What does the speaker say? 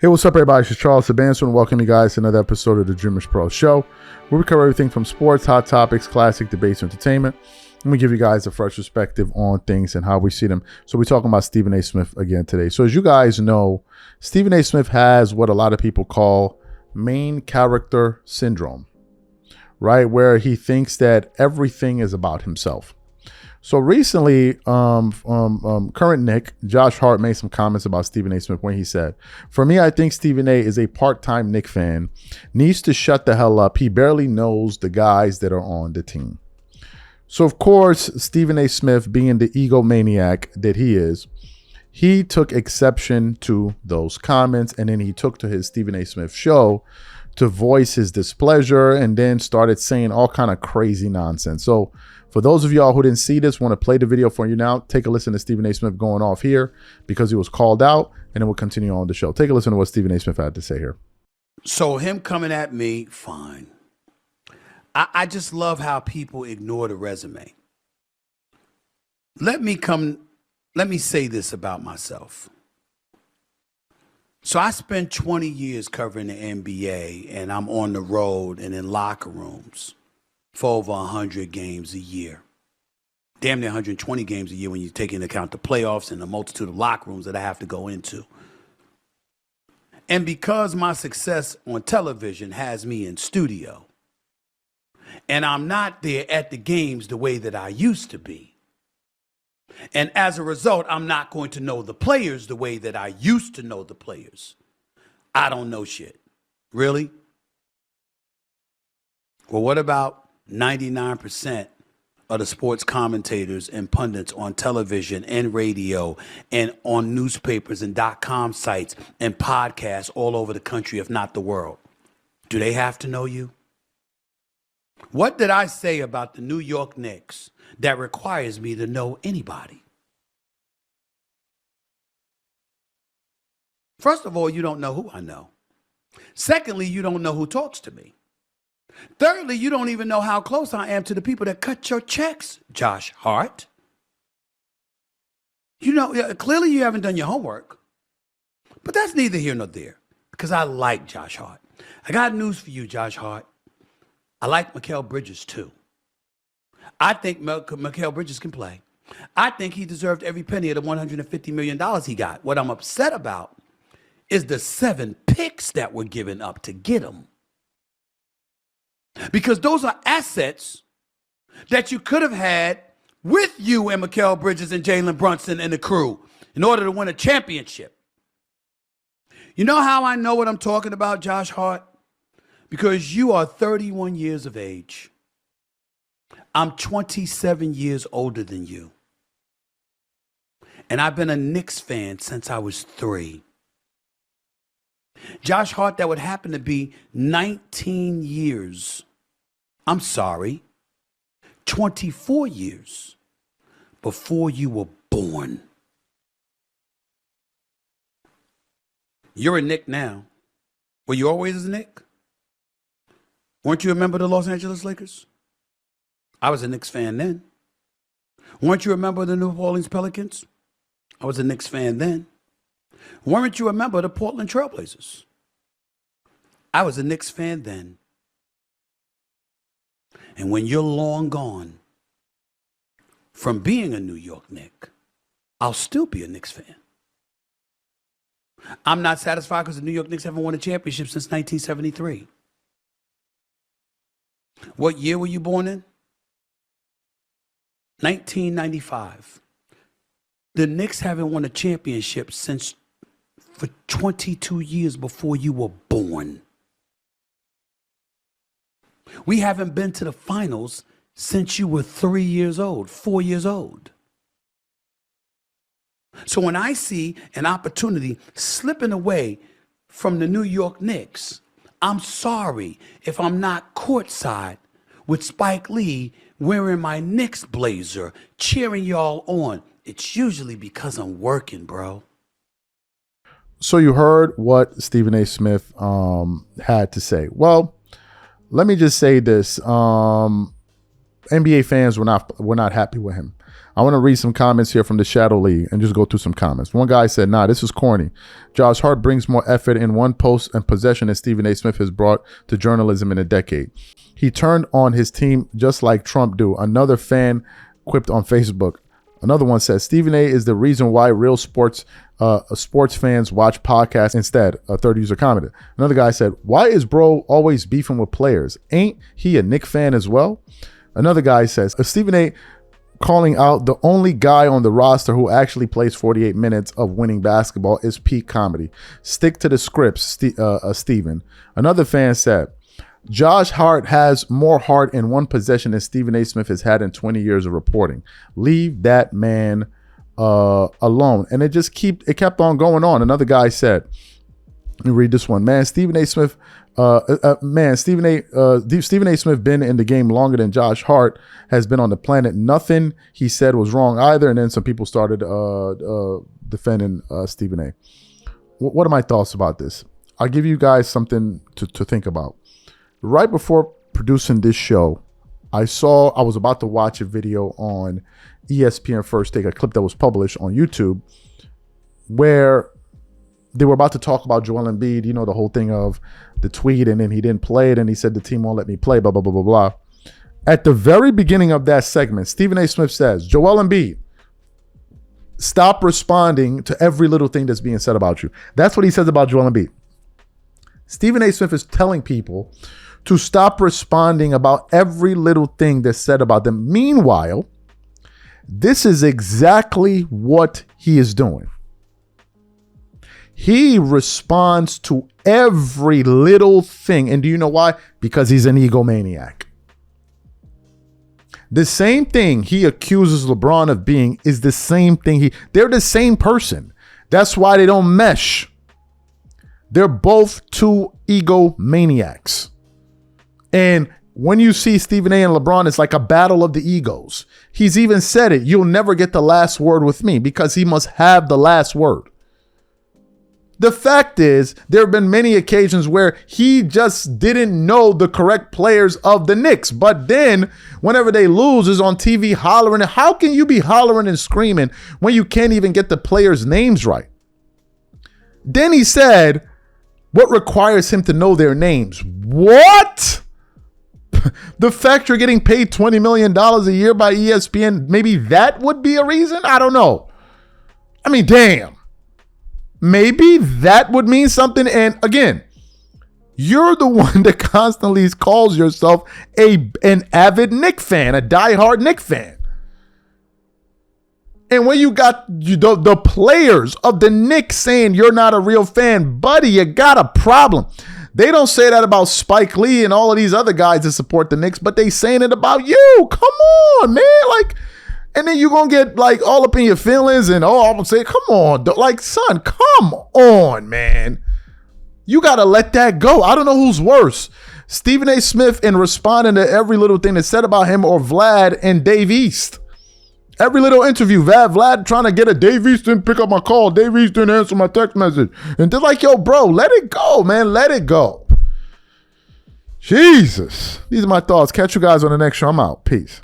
Hey, what's up, everybody? It's Charles Sabanso, and welcome you guys to another episode of the Dreamers Pro Show, where we cover everything from sports, hot topics, classic debates, and entertainment. And we give you guys a fresh perspective on things and how we see them. So we're talking about Stephen A. Smith again today. So as you guys know, Stephen A. Smith has what a lot of people call main character syndrome, right? Where he thinks that everything is about himself. So recently, current Nick, Josh Hart, made some comments about Stephen A. Smith when he said, "For me, I think Stephen A. is a part-time Nick fan, needs to shut the hell up. He barely knows the guys that are on the team." So of course, Stephen A. Smith, being the egomaniac that he is, he took exception to those comments, and then he took to his Stephen A. Smith show to voice his displeasure and then started saying all kind of crazy nonsense. So for those of y'all who didn't see this, want to play the video for you now, take a listen to Stephen A. Smith going off here because he was called out, and then we'll continue on the show. Take a listen to what Stephen A. Smith had to say here. So him coming at me, fine. I just love how people ignore the resume. Let me say this about myself. So I spent 20 years covering the NBA, and I'm on the road and in locker rooms for over 100 games a year. Damn near 120 games a year when you take into account the playoffs and the multitude of locker rooms that I have to go into. And because my success on television has me in studio, and I'm not there at the games the way that I used to be, and as a result, I'm not going to know the players the way that I used to know the players. I don't know shit. Really? Well, what about 99% of the sports commentators and pundits on television and radio and on newspapers and .com sites and podcasts all over the country, if not the world? Do they have to know you? What did I say about the New York Knicks that requires me to know anybody? First of all, you don't know who I know. Secondly, you don't know who talks to me. Thirdly, you don't even know how close I am to the people that cut your checks, Josh Hart. You know, clearly you haven't done your homework. But that's neither here nor there, because I like Josh Hart. I got news for you, Josh Hart. I like Mikal Bridges, too. I think Mikal Bridges can play. I think he deserved every penny of the $150 million he got. What I'm upset about is the 7 picks that were given up to get him. Because those are assets that you could have had with you and Mikal Bridges and Jalen Brunson and the crew in order to win a championship. You know how I know what I'm talking about, Josh Hart? Because you are 31 years of age. I'm 27 years older than you. And I've been a Knicks fan since I was 3. Josh Hart, that would happen to be 19 years. I'm sorry, 24 years before you were born. You're a Knick now. Were you always a Knick? Weren't you a member of the Los Angeles Lakers? I was a Knicks fan then. Weren't you a member of the New Orleans Pelicans? I was a Knicks fan then. Weren't you a member of the Portland Trailblazers? I was a Knicks fan then. And when you're long gone from being a New York Knick, I'll still be a Knicks fan. I'm not satisfied because the New York Knicks haven't won a championship since 1973. What year were you born in? 1995. The Knicks haven't won a championship since for 22 years before you were born. We haven't been to the finals since you were 3 years old, 4 years old. So when I see an opportunity slipping away from the New York Knicks, I'm sorry if I'm not courtside with Spike Lee wearing my Knicks blazer, cheering y'all on. It's usually because I'm working, bro. So you heard what Stephen A. Smith had to say. Well, let me just say this. NBA fans were not happy with him. I want to read some comments here from the Shadow League and just go through some comments. One guy said, nah, this is corny. Josh Hart brings more effort in one post and possession than Stephen A. Smith has brought to journalism in a decade. He turned on his team just like Trump do. Another fan quipped on Facebook. Another one says, Stephen A. is the reason why real sports fans watch podcasts instead. A third user commented. Another guy said, why is bro always beefing with players? Ain't he a Knick fan as well? Another guy says, Stephen A. calling out the only guy on the roster who actually plays 48 minutes of winning basketball is peak comedy. Stick to the scripts, Stephen. Another fan said, Josh Hart has more heart in one possession than Stephen A. Smith has had in 20 years of reporting. Leave that man alone. And it kept on going on. Another guy said, let me read this one. Man, Stephen A. Smith, Stephen A. Smith been in the game longer than Josh Hart has been on the planet. Nothing he said was wrong either. And then some people started defending Stephen A. What are my thoughts about this? I'll give you guys something to think about. Right before producing this show, I was about to watch a video on ESPN First Take, a clip that was published on YouTube, where they were about to talk about Joel Embiid, you know, the whole thing of the tweet, and then he didn't play it, and he said the team won't let me play, blah, blah, blah, blah, blah. At the very beginning of that segment, Stephen A. Smith says, Joel Embiid, stop responding to every little thing that's being said about you. That's what he says about Joel Embiid. Stephen A. Smith is telling people to stop responding about every little thing that's said about them. Meanwhile, this is exactly what he is doing. He responds to every little thing. And do you know why? Because he's an egomaniac. The same thing he accuses LeBron of being is the same thing they're the same person. That's why they don't mesh. They're both two egomaniacs. And when you see Stephen A. and LeBron, it's like a battle of the egos. He's even said it. You'll never get the last word with me, because he must have the last word. The fact is, there have been many occasions where he just didn't know the correct players of the Knicks. But then whenever they lose, is on TV hollering. How can you be hollering and screaming when you can't even get the players' names right? Then he said, what requires him to know their names? What? The fact you're getting paid $20 million a year by ESPN, maybe that would be a reason? I don't know. I mean, damn. Maybe that would mean something. And again, you're the one that constantly calls yourself an avid Knick fan, a diehard Knick fan. And when you got the players of the Knicks saying you're not a real fan, buddy, you got a problem. They don't say that about Spike Lee and all of these other guys that support the Knicks, but they saying it about you. Come on, man. Like, and then you're going to get like all up in your feelings and, I'm going to say, come on. Like, son, come on, man. You got to let that go. I don't know who's worse. Stephen A. Smith in responding to every little thing that's said about him, or Vlad and Dave East. Every little interview, Vlad trying to get Dave East didn't pick up my call. Dave East didn't answer my text message. And they're like, yo, bro, let it go, man. Let it go. Jesus. These are my thoughts. Catch you guys on the next show. I'm out. Peace.